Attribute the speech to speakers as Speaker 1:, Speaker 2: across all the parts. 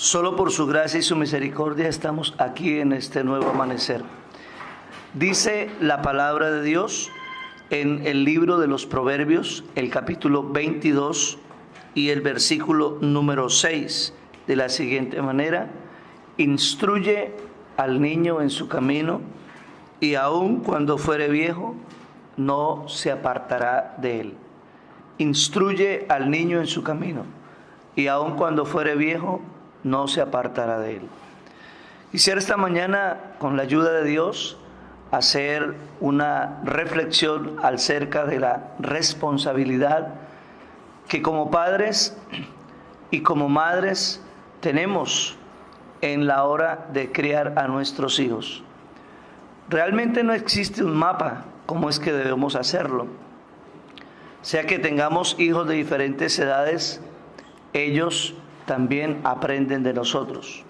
Speaker 1: Solo por su gracia y su misericordia estamos aquí en este nuevo amanecer. Dice la palabra de Dios en el libro de los Proverbios, el capítulo 22 y el versículo número 6, de la siguiente manera: instruye al niño en su camino, y aun cuando fuere viejo, no se apartará de él. Instruye al niño en su camino, y aun cuando fuere viejo, no se apartará de él. Quisiera esta mañana, con la ayuda de Dios, hacer una reflexión acerca de la responsabilidad que como padres y como madres tenemos en la hora de criar a nuestros hijos. Realmente no existe un mapa cómo es que debemos hacerlo. Sea que tengamos hijos de diferentes edades, ellos también aprenden de nosotros.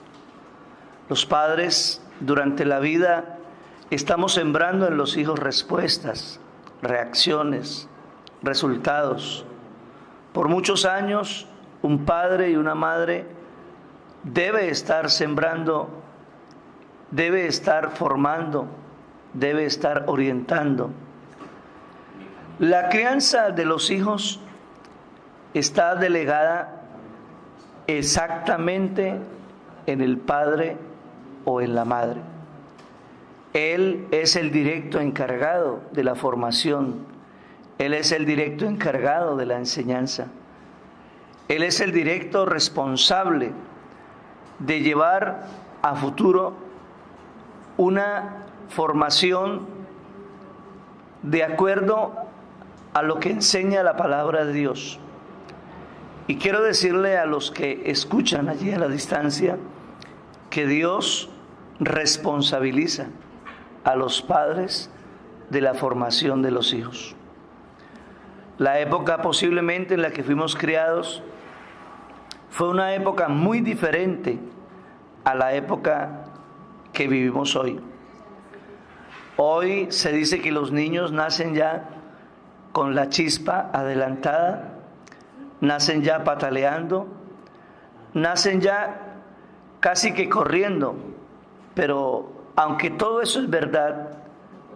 Speaker 1: Los padres durante la vida estamos sembrando en los hijos respuestas, reacciones, resultados. Por muchos años, un padre y una madre debe estar sembrando, debe estar formando, debe estar orientando. La crianza de los hijos está delegada exactamente en el padre o en la madre. Él es el directo encargado de la formación. Él es el directo encargado de la enseñanza. Él es el directo responsable de llevar a futuro una formación de acuerdo a lo que enseña la palabra de Dios. Y quiero decirle a los que escuchan allí a la distancia que Dios responsabiliza a los padres de la formación de los hijos. La época posiblemente en la que fuimos criados fue una época muy diferente a la época que vivimos hoy. Hoy se dice que los niños nacen ya con la chispa adelantada, nacen ya pataleando, nacen ya casi que corriendo. Pero aunque todo eso es verdad,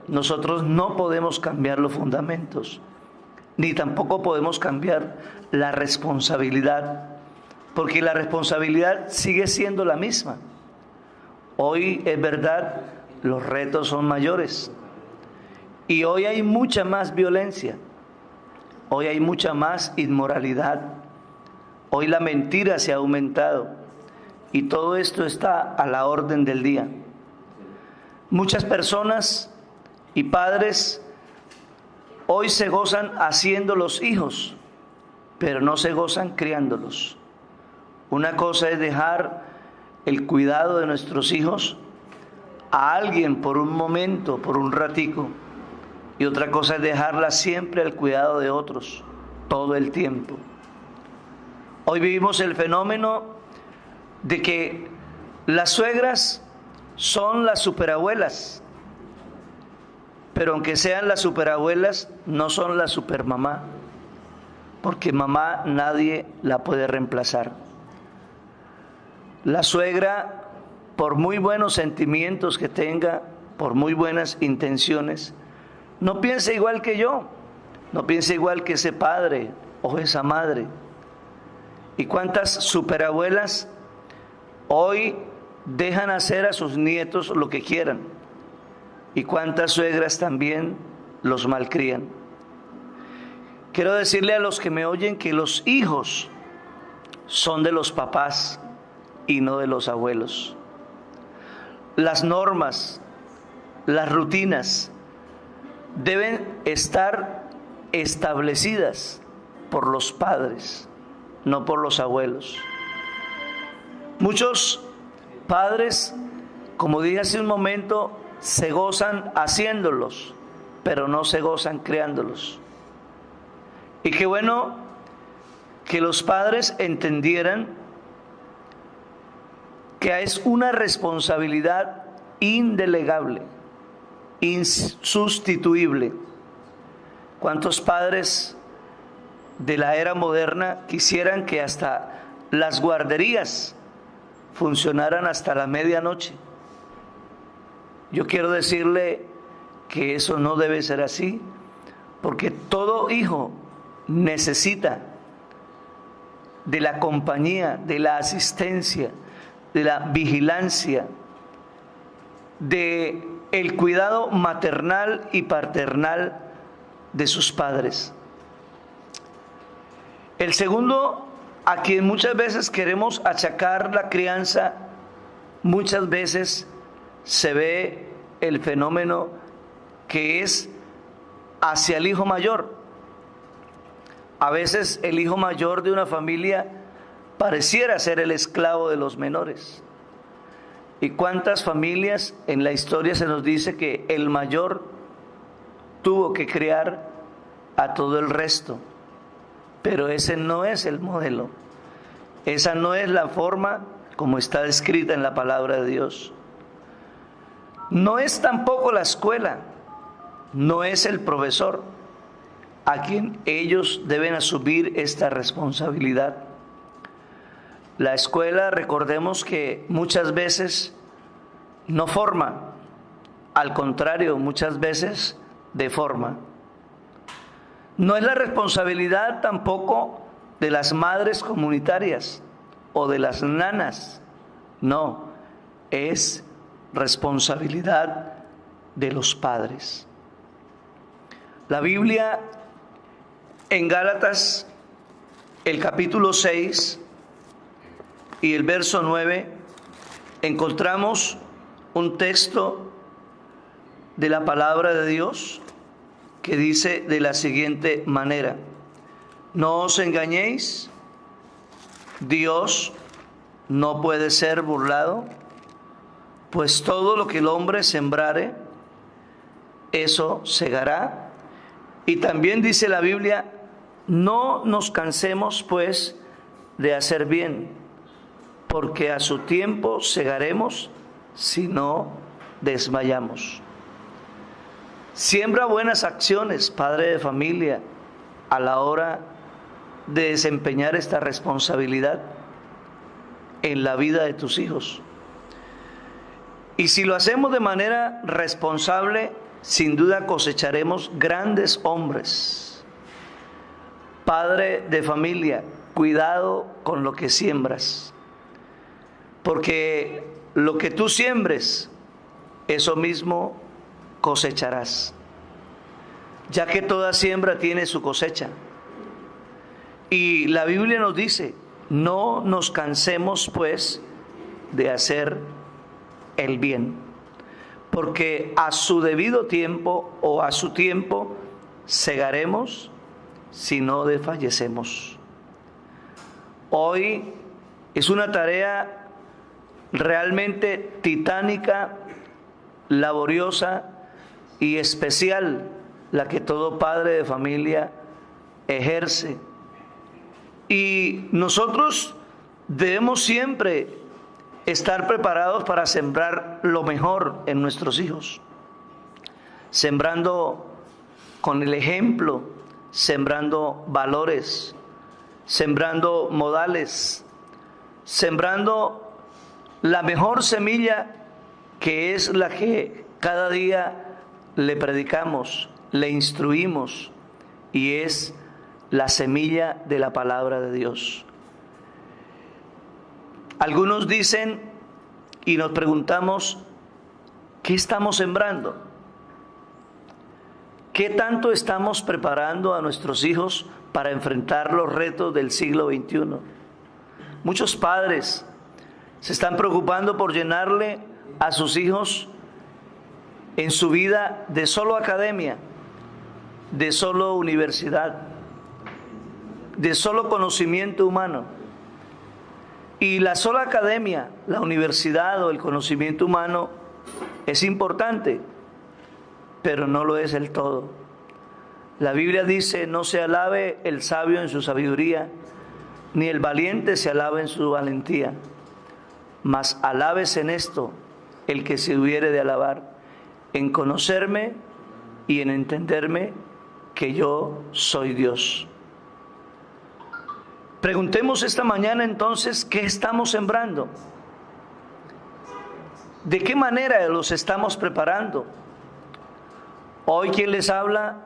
Speaker 1: nosotros no podemos cambiar los fundamentos, ni tampoco podemos cambiar la responsabilidad, porque la responsabilidad sigue siendo la misma. Hoy es verdad, los retos son mayores, y hoy hay mucha más violencia. Hoy hay mucha más inmoralidad. Hoy la mentira se ha aumentado. Y todo esto está a la orden del día. Muchas personas y padres hoy se gozan haciendo los hijos, pero no se gozan criándolos. Una cosa es dejar el cuidado de nuestros hijos a alguien por un momento, por un ratico. Y otra cosa es dejarla siempre al cuidado de otros, todo el tiempo. Hoy vivimos el fenómeno de que las suegras son las superabuelas, pero aunque sean las superabuelas, no son la supermamá, porque mamá nadie la puede reemplazar. La suegra, por muy buenos sentimientos que tenga, por muy buenas intenciones, no piensa igual que yo, no piensa igual que ese padre o esa madre. ¿Y cuántas superabuelas hoy dejan hacer a sus nietos lo que quieran? ¿Y cuántas suegras también los malcrían? Quiero decirle a los que me oyen que los hijos son de los papás y no de los abuelos. Las normas, las rutinas deben estar establecidas por los padres, no por los abuelos. Muchos padres, como dije hace un momento, se gozan haciéndolos, pero no se gozan criándolos. Y qué bueno que los padres entendieran que es una responsabilidad indelegable, insustituible. ¿Cuántos padres de la era moderna quisieran que hasta las guarderías funcionaran hasta la medianoche. Yo quiero decirle que eso no debe ser así, porque todo hijo necesita de la compañía, de la asistencia, de la vigilancia, de el cuidado maternal y paternal de sus padres. El segundo, a quien muchas veces queremos achacar la crianza, muchas veces se ve el fenómeno que es hacia el hijo mayor. A veces el hijo mayor de una familia pareciera ser el esclavo de los menores. ¿Y cuántas familias en la historia se nos dice que el mayor tuvo que criar a todo el resto? Pero ese no es el modelo. Esa no es la forma como está descrita en la palabra de Dios. No es tampoco la escuela, no es el profesor a quien ellos deben asumir esta responsabilidad. La escuela, recordemos que muchas veces no forma, al contrario, muchas veces deforma. No es la responsabilidad tampoco de las madres comunitarias o de las nanas, no, es responsabilidad de los padres. La Biblia en Gálatas, el capítulo 6 y el verso 9, encontramos un texto de la palabra de Dios que dice de la siguiente manera: no os engañéis, Dios no puede ser burlado, pues todo lo que el hombre sembrare, eso segará. Y también dice la Biblia: no nos cansemos pues de hacer bien, porque a su tiempo segaremos si no desmayamos. Siembra buenas acciones, padre de familia, a la hora de desempeñar esta responsabilidad en la vida de tus hijos. Y si lo hacemos de manera responsable, sin duda cosecharemos grandes hombres. Padre de familia, cuidado con lo que siembras, porque lo que tú siembres, eso mismo cosecharás, ya que toda siembra tiene su cosecha. Y la Biblia nos dice: no nos cansemos pues de hacer el bien, porque a su debido tiempo o a su tiempo segaremos si no desfallecemos. Hoy es una tarea realmente titánica, laboriosa y especial la que todo padre de familia ejerce. Y nosotros debemos siempre estar preparados para sembrar lo mejor en nuestros hijos, sembrando con el ejemplo, sembrando valores, sembrando modales, sembrando la mejor semilla, que es la que cada día le predicamos, le instruimos, y es la semilla de la palabra de Dios. Algunos dicen y nos preguntamos: ¿qué estamos sembrando? ¿Qué tanto estamos preparando a nuestros hijos para enfrentar los retos del siglo XXI? Muchos padres se están preocupando por llenarle a sus hijos en su vida de solo academia, de solo universidad, de solo conocimiento humano. Y la sola academia, la universidad o el conocimiento humano es importante, pero no lo es el todo. La Biblia dice: no se alabe el sabio en su sabiduría, ni el valiente se alabe en su valentía, mas alabes en esto el que se hubiere de alabar, en conocerme y en entenderme que yo soy Dios. Preguntemos esta mañana entonces: ¿qué estamos sembrando? ¿De qué manera los estamos preparando? Hoy quien les habla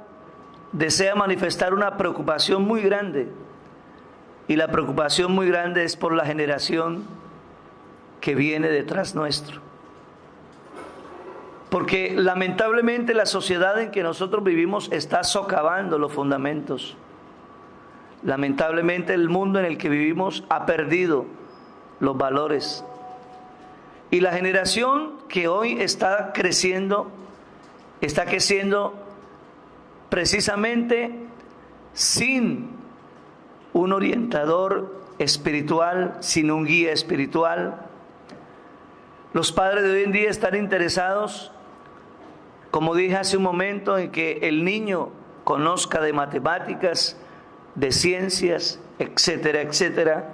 Speaker 1: desea manifestar una preocupación muy grande, y la preocupación muy grande es por la generación que viene detrás nuestro. Porque lamentablemente la sociedad en que nosotros vivimos está socavando los fundamentos. Lamentablemente el mundo en el que vivimos ha perdido los valores. Y la generación que hoy está creciendo precisamente sin un orientador espiritual, sin un guía espiritual. Los padres de hoy en día están interesados, como dije hace un momento, en que el niño conozca de matemáticas, de ciencias, etcétera, etcétera.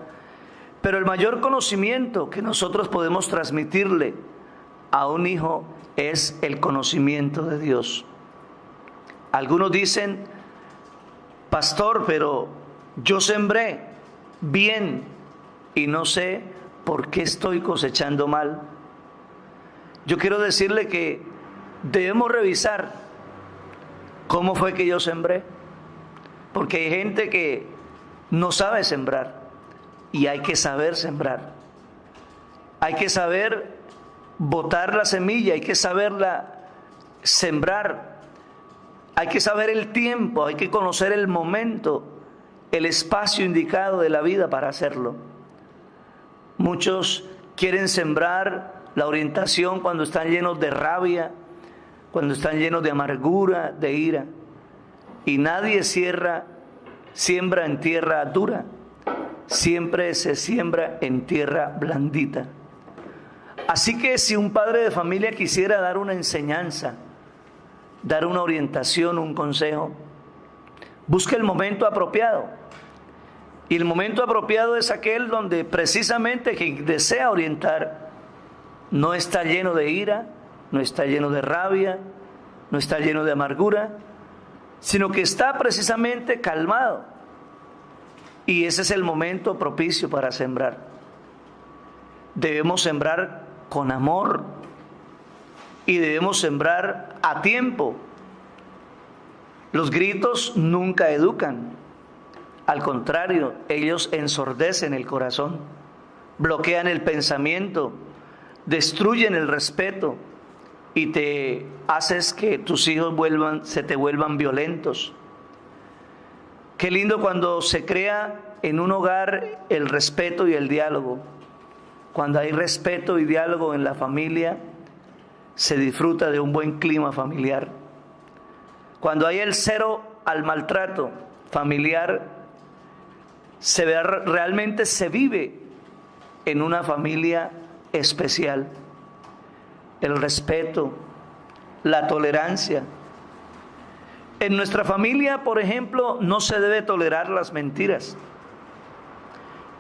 Speaker 1: Pero el mayor conocimiento que nosotros podemos transmitirle a un hijo es el conocimiento de Dios. Algunos dicen: pastor, pero yo sembré bien y no sé por qué estoy cosechando mal. Yo quiero decirle que debemos revisar cómo fue que yo sembré, porque hay gente que no sabe sembrar, y hay que saber sembrar. Hay que saber botar la semilla, hay que saberla sembrar, hay que saber el tiempo, hay que conocer el momento, el espacio indicado de la vida para hacerlo. Muchos quieren sembrar la orientación cuando están llenos de rabia, cuando están llenos de amargura, de ira. Y nadie siembra en tierra dura, siempre se siembra en tierra blandita. Así que si un padre de familia quisiera dar una enseñanza, dar una orientación, un consejo, busque el momento apropiado. Y el momento apropiado es aquel donde precisamente quien desea orientar no está lleno de ira, no está lleno de rabia, no está lleno de amargura, sino que está precisamente calmado. Y ese es el momento propicio para sembrar. Debemos sembrar con amor y debemos sembrar a tiempo. Los gritos nunca educan. Al contrario, ellos ensordecen el corazón, bloquean el pensamiento, destruyen el respeto y te haces que tus hijos se te vuelvan violentos. Qué lindo cuando se crea en un hogar el respeto y el diálogo. Cuando hay respeto y diálogo en la familia, se disfruta de un buen clima familiar. Cuando hay el cero al maltrato familiar, realmente se vive en una familia especial. El respeto, la tolerancia. En nuestra familia, por ejemplo, no se debe tolerar las mentiras.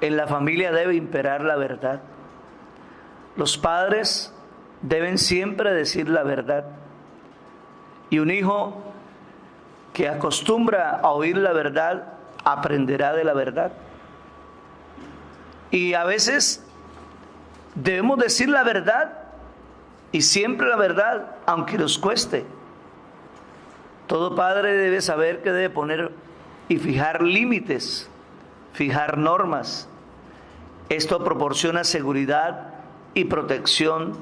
Speaker 1: En la familia debe imperar la verdad. Los padres deben siempre decir la verdad. Y un hijo que acostumbra a oír la verdad, aprenderá de la verdad. Y a veces debemos decir la verdad, y siempre la verdad, aunque nos cueste. Todo padre debe saber que debe poner y fijar límites, fijar normas. Esto proporciona seguridad y protección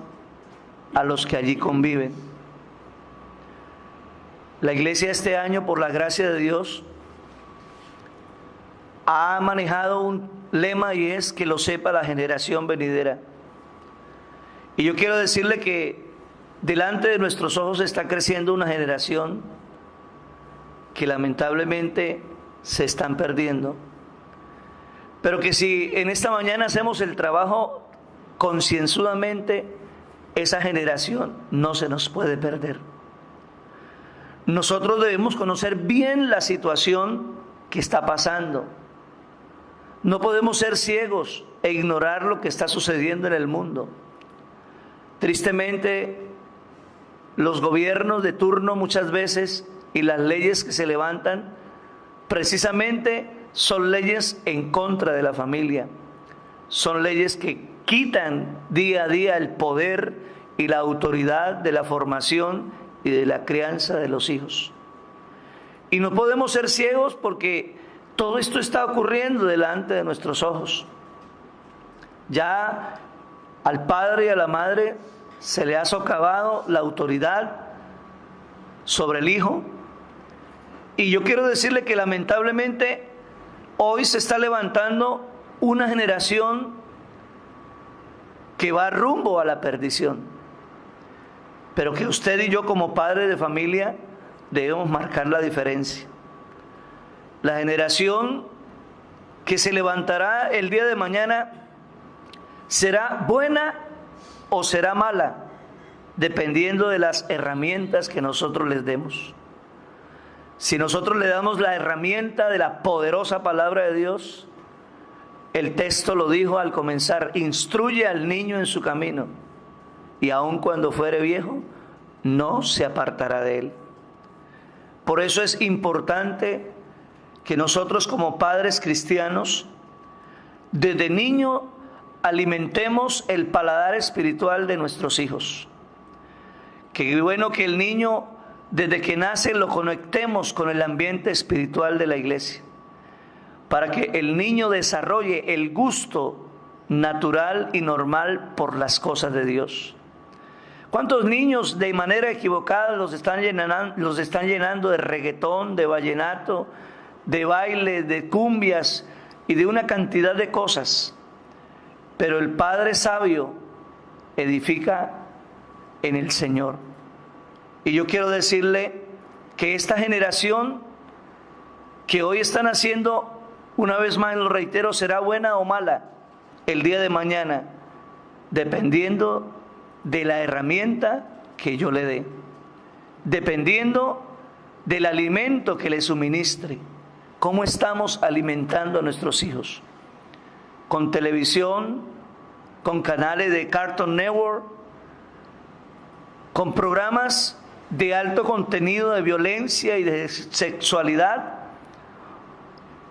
Speaker 1: a los que allí conviven. La iglesia este año, por la gracia de Dios, ha manejado un lema, y es que lo sepa la generación venidera. Y yo quiero decirle que delante de nuestros ojos está creciendo una generación que lamentablemente se están perdiendo. Pero que si en esta mañana hacemos el trabajo concienzudamente, esa generación no se nos puede perder. Nosotros debemos conocer bien la situación que está pasando. No podemos ser ciegos e ignorar lo que está sucediendo en el mundo. Tristemente, los gobiernos de turno muchas veces y las leyes que se levantan precisamente son leyes en contra de la familia. Son leyes que quitan día a día el poder y la autoridad de la formación y de la crianza de los hijos. Y no podemos ser ciegos porque todo esto está ocurriendo delante de nuestros ojos. Ya al padre y a la madre se le ha socavado la autoridad sobre el hijo. Y yo quiero decirle que lamentablemente hoy se está levantando una generación que va rumbo a la perdición. Pero que usted y yo como padres de familia debemos marcar la diferencia. La generación que se levantará el día de mañana será buena o será mala, dependiendo de las herramientas que nosotros les demos. Si nosotros le damos la herramienta de la poderosa palabra de Dios, el texto lo dijo al comenzar: instruye al niño en su camino, y aun cuando fuere viejo, no se apartará de él. Por eso es importante que nosotros como padres cristianos, desde niño, alimentemos el paladar espiritual de nuestros hijos. Qué bueno que el niño, desde que nace, lo conectemos con el ambiente espiritual de la iglesia, para que el niño desarrolle el gusto natural y normal por las cosas de Dios. ¿Cuántos niños de manera equivocada los están llenando de reggaetón, de vallenato, de baile, de cumbias y de una cantidad de cosas? Pero el Padre sabio edifica en el Señor. Y yo quiero decirle que esta generación que hoy están haciendo, una vez más lo reitero, será buena o mala el día de mañana, dependiendo de la herramienta que yo le dé, dependiendo del alimento que le suministre. ¿Cómo estamos alimentando a nuestros hijos? ¿Con televisión? ¿Con canales de Cartoon Network? ¿Con programas de alto contenido de violencia y de sexualidad?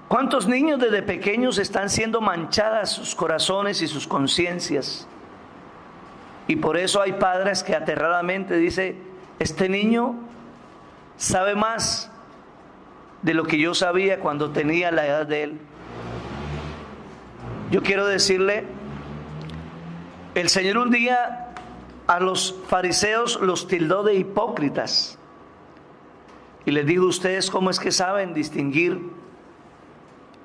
Speaker 1: ¿Cuántos niños desde pequeños están siendo manchadas sus corazones y sus conciencias? Y por eso hay padres que aterradamente dicen: este niño sabe más de lo que yo sabía cuando tenía la edad de él. Yo quiero decirle, el Señor un día a los fariseos los tildó de hipócritas y les dijo: ustedes ¿cómo es que saben distinguir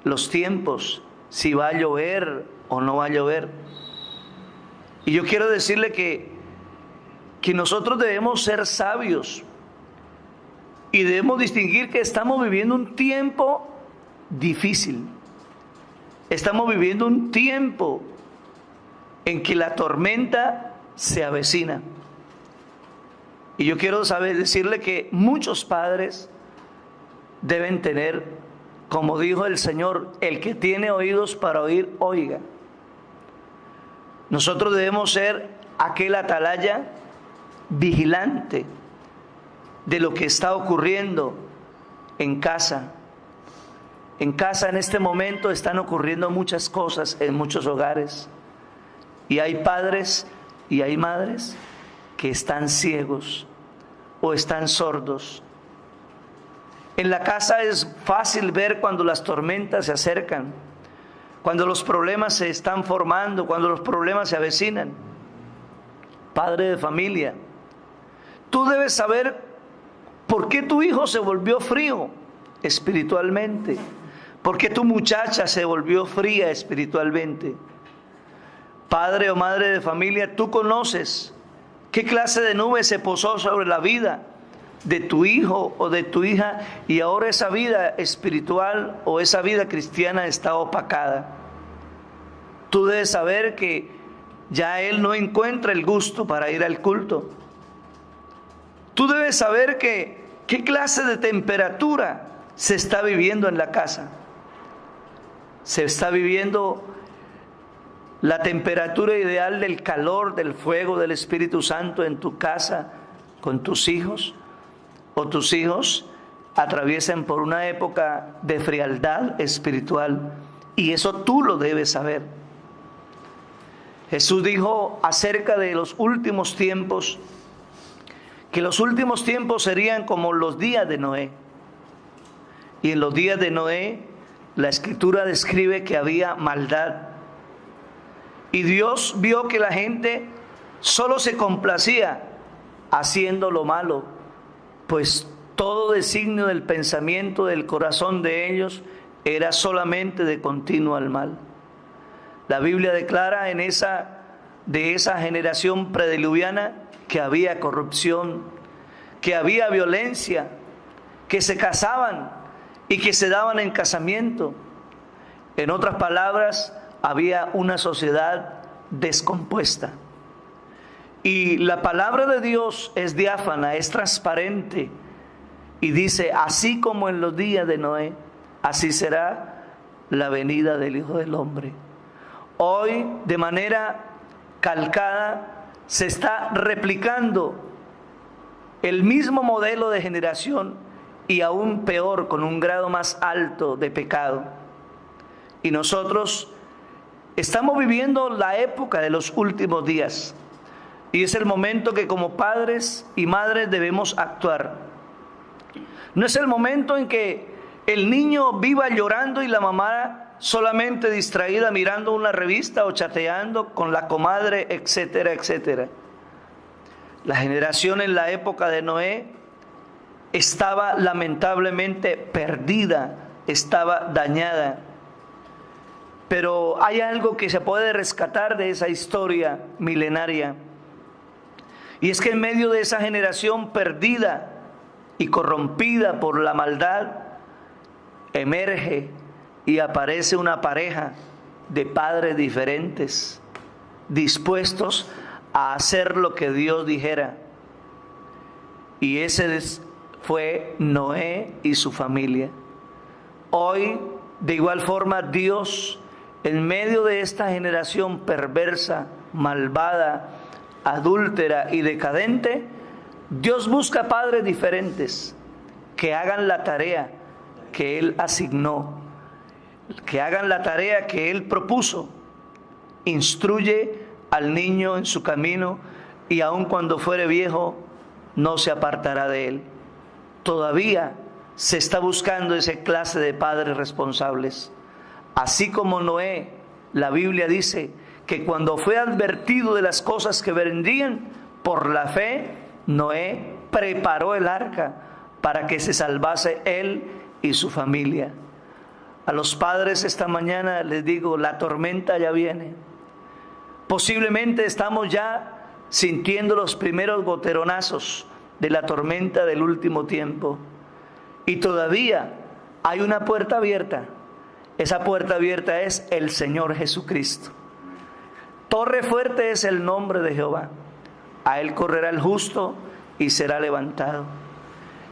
Speaker 1: los tiempos, si va a llover o no va a llover? Y yo quiero decirle que nosotros debemos ser sabios y debemos distinguir que estamos viviendo un tiempo difícil. Estamos viviendo un tiempo en que la tormenta se avecina. Y yo quiero decirle que muchos padres deben tener, como dijo el Señor: el que tiene oídos para oír, oiga. Nosotros debemos ser aquel atalaya vigilante de lo que está ocurriendo en casa. En casa en este momento están ocurriendo muchas cosas en muchos hogares. Y hay padres y hay madres que están ciegos o están sordos. En la casa es fácil ver cuando las tormentas se acercan, cuando los problemas se están formando, cuando los problemas se avecinan. Padre de familia, tú debes saber por qué tu hijo se volvió frío espiritualmente, por qué tu muchacha se volvió fría espiritualmente. Padre o madre de familia, tú conoces qué clase de nube se posó sobre la vida de tu hijo o de tu hija, y ahora esa vida espiritual o esa vida cristiana está opacada. Tú debes saber que ya él no encuentra el gusto para ir al culto. Tú debes saber qué clase de temperatura se está viviendo en la casa. Se está viviendo la temperatura ideal del calor, del fuego del Espíritu Santo en tu casa con tus hijos, o tus hijos atraviesan por una época de frialdad espiritual, y eso tú lo debes saber. Jesús dijo acerca de los últimos tiempos, que los últimos tiempos serían como los días de Noé. Y en los días de Noé, la Escritura describe que había maldad. Y Dios vio que la gente solo se complacía haciendo lo malo, pues todo designio del pensamiento del corazón de ellos era solamente de continuo al mal. La Biblia declara de esa generación prediluviana que había corrupción, que había violencia, que se casaban y que se daban en casamiento. En otras palabras, había una sociedad descompuesta. Y la palabra de Dios es diáfana, es transparente, y dice: así como en los días de Noé, así será la venida del Hijo del Hombre. Hoy, de manera calcada, se está replicando el mismo modelo de generación, y aún peor, con un grado más alto de pecado. Y nosotros estamos viviendo la época de los últimos días, y es el momento que como padres y madres debemos actuar. No es el momento en que el niño viva llorando y la mamá solamente distraída mirando una revista o chateando con la comadre, etcétera, etcétera. La generación en la época de Noé estaba lamentablemente perdida, estaba dañada. Pero hay algo que se puede rescatar de esa historia milenaria. Y es que en medio de esa generación perdida y corrompida por la maldad, emerge y aparece una pareja de padres diferentes, dispuestos a hacer lo que Dios dijera. Y ese fue Noé y su familia. Hoy, de igual forma, Dios, en medio de esta generación perversa, malvada, adúltera y decadente, Dios busca padres diferentes que hagan la tarea que Él asignó, que hagan la tarea que Él propuso. Instruye al niño en su camino, y aun cuando fuere viejo no se apartará de él. Todavía se está buscando esa clase de padres responsables. Así como Noé, la Biblia dice que cuando fue advertido de las cosas que vendrían, por la fe, Noé preparó el arca para que se salvase él y su familia. A los padres esta mañana les digo: la tormenta ya viene. Posiblemente estamos ya sintiendo los primeros goteronazos de la tormenta del último tiempo. Y todavía hay una puerta abierta. Esa puerta abierta es el Señor Jesucristo. Torre fuerte es el nombre de Jehová. A Él correrá el justo y será levantado.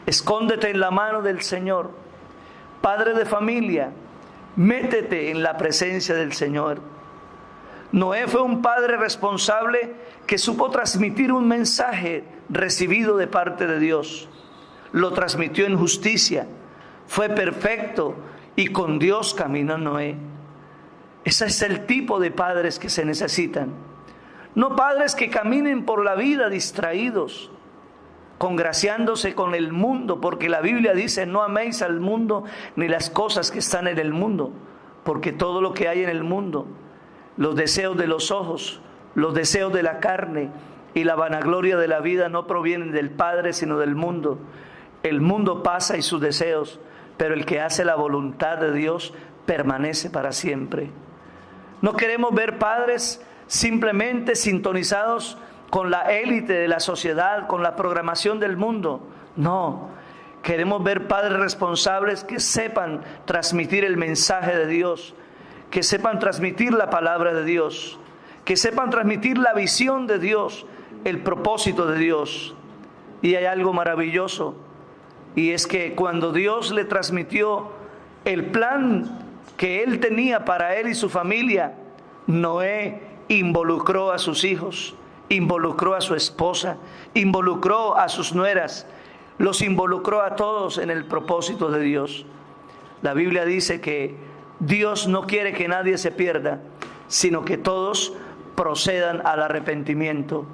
Speaker 1: Escóndete en la mano del Señor. Padre de familia, métete en la presencia del Señor. Noé fue un padre responsable que supo transmitir un mensaje recibido de parte de Dios. Lo transmitió en justicia, fue perfecto y con Dios caminó Noé. Ese es el tipo de padres que se necesitan. No padres que caminen por la vida distraídos, congraciándose con el mundo, porque la Biblia dice: no améis al mundo ni las cosas que están en el mundo, porque todo lo que hay en el mundo, los deseos de los ojos, los deseos de la carne y la vanagloria de la vida no provienen del Padre, sino del mundo. El mundo pasa y sus deseos, pero el que hace la voluntad de Dios permanece para siempre. No queremos ver padres simplemente sintonizados con la élite de la sociedad, con la programación del mundo. No, queremos ver padres responsables que sepan transmitir el mensaje de Dios, que sepan transmitir la palabra de Dios, que sepan transmitir la visión de Dios, el propósito de Dios. Y hay algo maravilloso, y es que cuando Dios le transmitió el plan que Él tenía para él y su familia, Noé involucró a sus hijos, involucró a su esposa, involucró a sus nueras, los involucró a todos en el propósito de Dios. La Biblia dice que Dios no quiere que nadie se pierda, sino que todos procedan al arrepentimiento